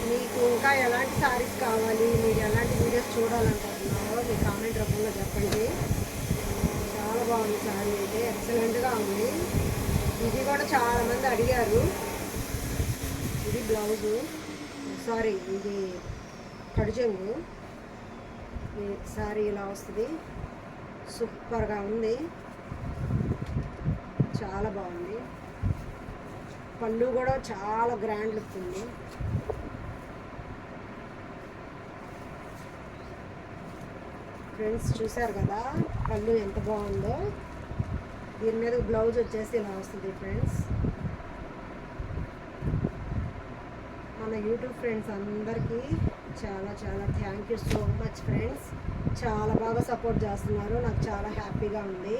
మీకు ఇంకా ఎలాంటి శారీస్ కావాలి, మీరు ఎలాంటి వీడియోస్ చూడాలనుకుంటున్నారో మీ కామెంట్ రూపంలో చెప్పండి. చాలా బాగుంది శారీ, అయితే ఎక్సలెంట్గా ఉంది. ఇది కూడా చాలామంది అడిగారు. ఇది బ్లౌజు, సారీ ఇది కడిజంగు. ఈ శారీ ఇలా వస్తుంది, సూపర్గా ఉంది, చాలా బాగుంది. పళ్ళు కూడా చాలా గ్రాండ్ లుక్ ఉంది. ఫ్రెండ్స్ చూసారు కదా పళ్ళు ఎంత బాగుందో. దీని మీద బ్లౌజ్ వచ్చేసి ఇలా వస్తుంది ఫ్రెండ్స్. మన యూట్యూబ్ ఫ్రెండ్స్ అందరికీ చాలా చాలా thank you so much friends. చాలా బాగా సపోర్ట్ చేస్తున్నారు, నాకు చాలా హ్యాపీగా ఉంది.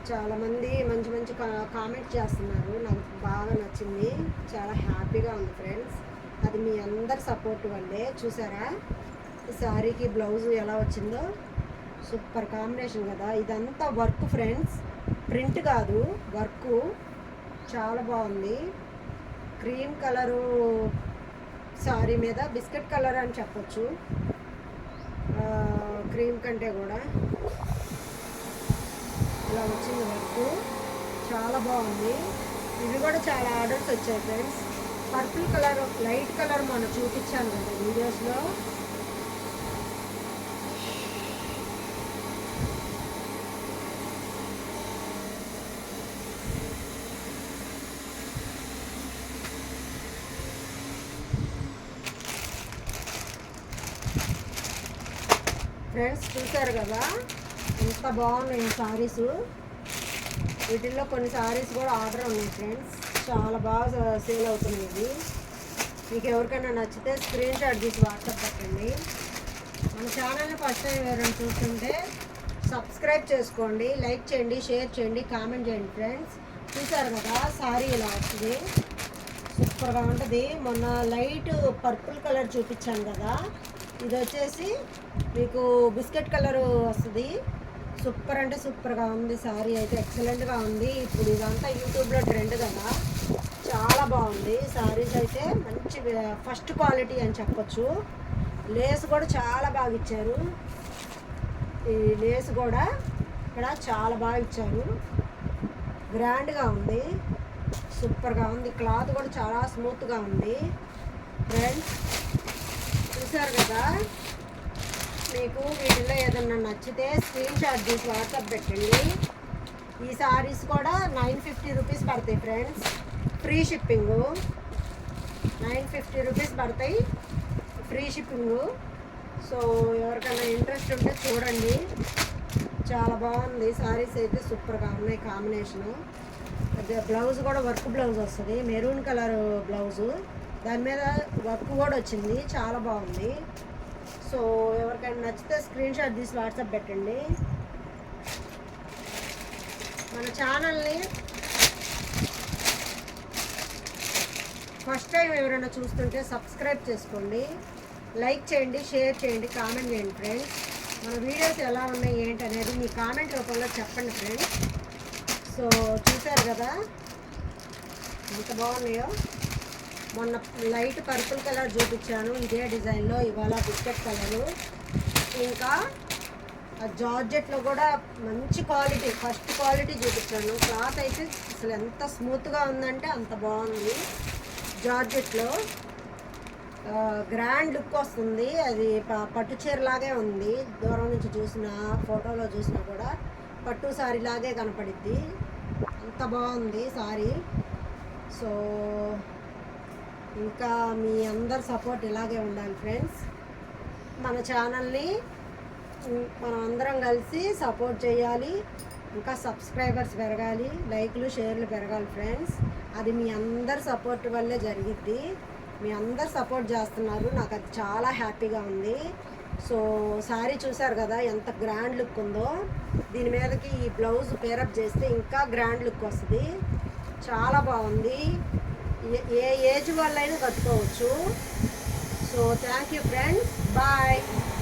చాలామంది మంచి మంచి కామెంట్ చేస్తున్నారు, నాకు బాగా నచ్చింది, చాలా హ్యాపీగా ఉంది ఫ్రెండ్స్. అది మీ అందరి సపోర్ట్ వల్లే. చూసారా ఈ శారీకి బ్లౌజ్ ఎలా వచ్చిందో, సూపర్ కాంబినేషన్ కదా. ఇదంతా వర్క్ ఫ్రెండ్స్, ప్రింట్ కాదు, వర్క్ చాలా బాగుంది. క్రీమ్ కలరు శారీ మీద బిస్కెట్ కలర్ అని చెప్పొచ్చు, క్రీమ్ కంటే కూడా ఇలా వచ్చింది వర్క్, చాలా బాగుంది. ఇవి కూడా చాలా ఆర్డర్స్ వచ్చాయి friends. Purple colour, light colour మనం చూపించాను కదా వీడియోస్లో. ఫ్రెండ్స్ చూసారు కదా ఎంత బాగున్నాయి శారీస్. వీటిల్లో కొన్ని శారీస్ కూడా ఆర్డర్ ఉన్నాయి ఫ్రెండ్స్, చాలా బాగా సేల్ అవుతున్నాయి. ఇది మీకు ఎవరికైనా నచ్చితే స్క్రీన్ షాట్ తీసి వాట్సాప్ పెట్టండి. మన ఛానల్ని ఫస్ట్ టైం ఎవరైనా చూస్తుంటే సబ్స్క్రైబ్ చేసుకోండి, లైక్ చేయండి, షేర్ చేయండి, కామెంట్ చేయండి ఫ్రెండ్స్. చూసారు కదా శారీ ఇలా వస్తుంది, సూపర్గా ఉంటుంది. మొన్న లైట్ పర్పుల్ కలర్ చూపించాను కదా, ఇది వచ్చేసి మీకు బిస్కెట్ కలర్ వస్తుంది. సూపర్ అంటే సూపర్గా ఉంది శారీ, అయితే ఎక్సలెంట్గా ఉంది. ఇప్పుడు ఇదంతా యూట్యూబ్లో ట్రెండ్ కదా, చాలా బాగుంది శారీస్. అయితే మంచి ఫస్ట్ క్వాలిటీ అని చెప్పొచ్చు. లేస్ కూడా చాలా బాగా ఇచ్చారు. ఈ లేస్ కూడా ఇక్కడ చాలా బాగా ఇచ్చారు, గ్రాండ్గా ఉంది, సూపర్గా ఉంది. క్లాత్ కూడా చాలా స్మూత్గా ఉంది ఫ్రెండ్స్. చూసారు కదా, మీకు వీటిలో ఏదన్నా నచ్చితే స్క్రీన్ షాట్ తీసి వాట్సాప్ పెట్టండి. ఈ సారీస్ కూడా 950 రూపీస్ పడతాయి ఫ్రెండ్స్, ఫ్రీ షిప్పింగు. 950 రూపీస్ పడతాయి, ఫ్రీ షిప్పింగు. సో ఎవరికైనా ఇంట్రెస్ట్ ఉంటే చూడండి, చాలా బాగుంది సారీస్, అయితే సూపర్గా ఉన్నాయి కాంబినేషను. బ్లౌజ్ కూడా వర్క్ బ్లౌజ్ వస్తుంది, మెరూన్ కలర్ బ్లౌజు, దాని మీద వర్క్ కూడా వచ్చింది, చాలా బాగుంది. సో ఎవరికైనా నచ్చితే స్క్రీన్ షాట్ తీసి వాట్సాప్ పెట్టండి. మన ఛానల్ని ఫస్ట్ టైం ఎవరైనా చూస్తుంటే సబ్స్క్రైబ్ చేసుకోండి, లైక్ చేయండి, షేర్ చేయండి, కామెంట్ చేయండి ఫ్రెండ్స్. మన వీడియోస్ ఎలా ఉన్నాయి ఏంటి అనేది మీ కామెంట్ రూపంలో చెప్పండి ఫ్రెండ్స్. సో చూసారు కదా ఎంత బాగున్నాయో. మొన్న లైట్ పర్పుల్ కలర్ చూపించాను ఇదే డిజైన్లో, ఇవాళ బిస్కెట్ కలరు. ఇంకా జార్జెట్లో కూడా మంచి క్వాలిటీ, ఫస్ట్ క్వాలిటీ చూపించాను. క్లాత్ అయితే అసలు ఎంత స్మూత్గా ఉందంటే అంత బాగుంది. జార్జెట్లో గ్రాండ్ లుక్ వస్తుంది, అది పట్టు చీరలాగే ఉంది. దూరం నుంచి చూసిన ఫోటోలో చూసినా కూడా పట్టు సారీ లాగే కనపడిద్ది, అంత బాగుంది సారీ. సో ఇంకా మీ అందరి సపోర్ట్ ఇలాగే ఉండాలి ఫ్రెండ్స్. మన ఛానల్ని మనం అందరం కలిసి సపోర్ట్ చేయాలి, ఇంకా సబ్స్క్రైబర్స్ పెరగాలి, లైక్లు షేర్లు పెరగాలి ఫ్రెండ్స్. అది మీ అందరి సపోర్ట్ వల్లే జరిగిద్ది. మీ అందరు సపోర్ట్ చేస్తున్నారు, నాకు అది చాలా హ్యాపీగా ఉంది. సో శారీ చూసారు కదా ఎంత గ్రాండ్ లుక్ ఉందో. దీని మీదకి ఈ బ్లౌజ్ పేరప్ చేస్తే ఇంకా గ్రాండ్ లుక్ వస్తుంది, చాలా బాగుంది. ఏ ఏజ్ వాళ్ళైనా కట్టుకోవచ్చు. So thank you friends, bye.